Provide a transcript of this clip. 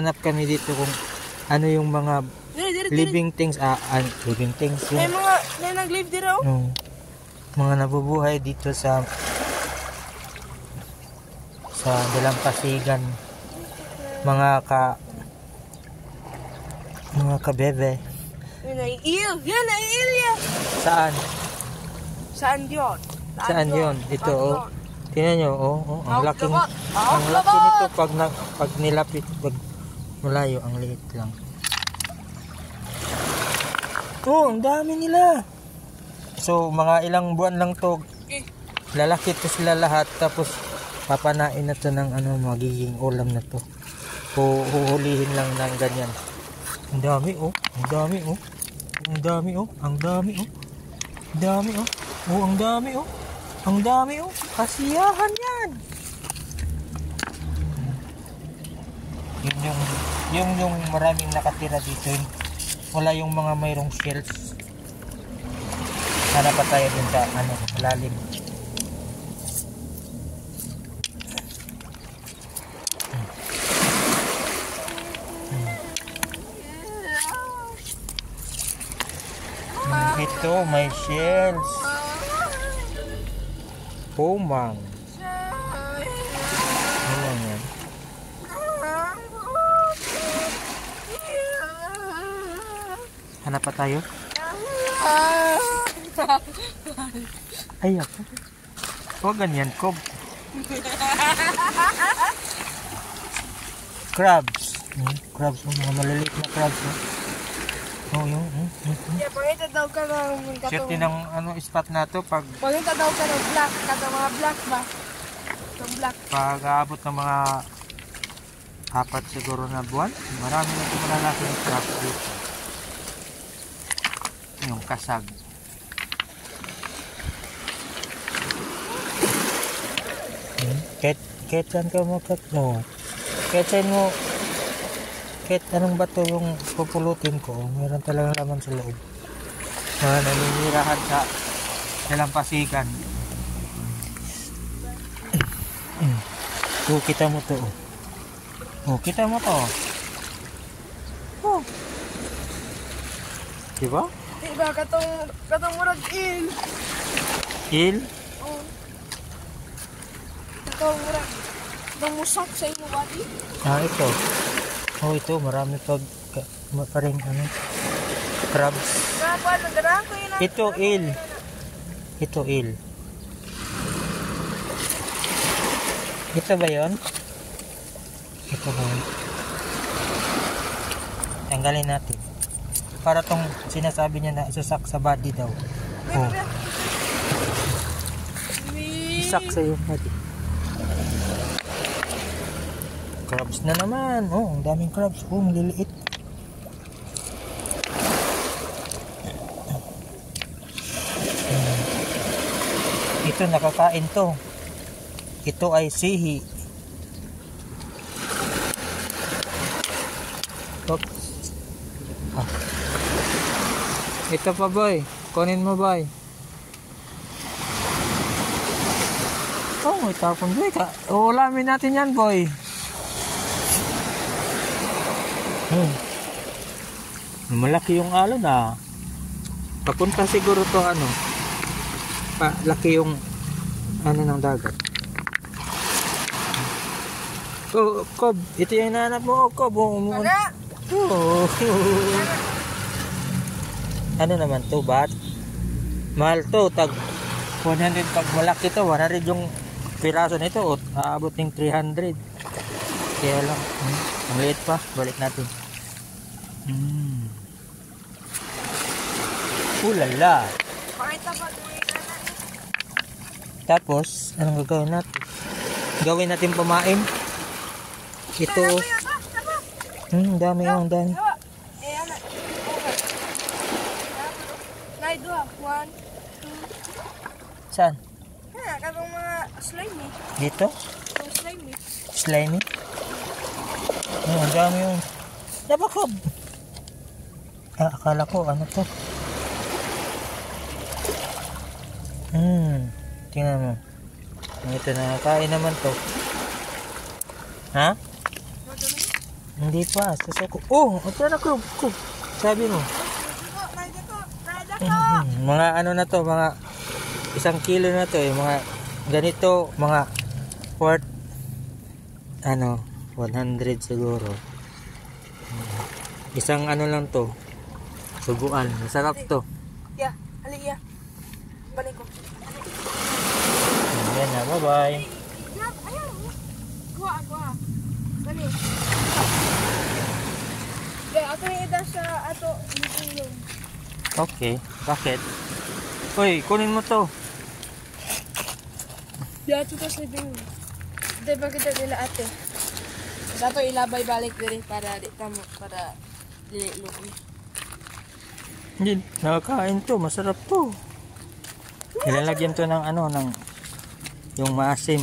Hanap kami dito kung ano yung mga living things. Living things. May mga nag-live dito. Mga nabubuhay dito sa Dalampasigan. Mga kabebe. Yan ay il. Yan ay il yan. Saan? Saan yun? Saan yun? Ito, oh. Tingnan nyo, ang laki nito pag nilapit, pag malayo, ang liit lang. Ang dami nila. So, mga ilang buwan lang to, lalaki to sila lahat, tapos papanain na to ng magiging ulam na to. Huhulihin lang ng ganyan. Ang dami, ang dami, ang dami, ang dami, ang dami, ang dami, ang dami, kasiyahan yan. Yung maraming nakatira dito, wala yung mga mayroong shells. Hanap pa tayo dun sa malalim. Ito may shells. Pumang. Ayan yan. Hanap pa tayo? Ay ako. Huwag ganyan, Kob. Crabs. Crabs, mga maliliit na crabs. Yung. Pagkita daw ka ng Siyerte ng spot na to pag daw ka ng black. Kata mga black ba? Itong black. Pag aabot ng mga 4 siguro na buwan, marami na ito malalaki ng crabs dito. Yung kasag. Kahit saan ka kahit anong bato yung pupulutin ko, mayroon talagang laman sa loob. Naninirahan sa Dalampasigan. Kita mo to. Kita mo to. Diba? Diba, katong murag il. Il? Katong murag musak sa inyo body. Ito. Ito, marami pa rin crabs. Ito il. Ito ba yun? Tanggalin natin. Para tong sinasabi niya na isusak sa body daw. Isak sa yung body. Crabs na naman. Ang daming crabs. Maliliit. Ito, nakakain to. Ito ay sihi. Oops. Ito pa, boy. Kunin mo, boy. Itapon, boy. Ulamin natin yan, boy. Malaki yung alon papunta siguro to laki yung ng dagat. Kob, ito yung nanap mo, Kob. Ano naman to, bat? Mahal to, tag 100 pag malaki to, 100 yung piraso nito, aabot ng 300. Kaya lang, ang liit pa, balik natin. Ulala. Tapos, anong gagawin natin? Gawin natin pamain. Ito. Dami. One, two. Saan? Kapag mga slimy. Dito? Slimy. Slimy? Ang dami yung napakab. Akala ko to. Tingnan mo. Ito na, kain naman to. Ha? Hindi pa, susuko. Oh, ito na krub. Sabi mo. Mga ano na to, mga 1 kilo na to eh. Mga ganito, mga worth 100 siguro. Isang ano lang to. Subuan. Masarap to. Ya, ali ya. Balik ko. Yan na, bye-bye. Ayaw. Kuha. Dali. Ako yung ida sa ato. Okay, bakit? Uy, kunin mo to. Diyan ito sa ibing. Di ba kita nila ate? Sa ato ilabay balik diri para di tamo para dili luwi. Hindi, nakakain to, masarap to. Nilalagyan to ng ng yung maasim.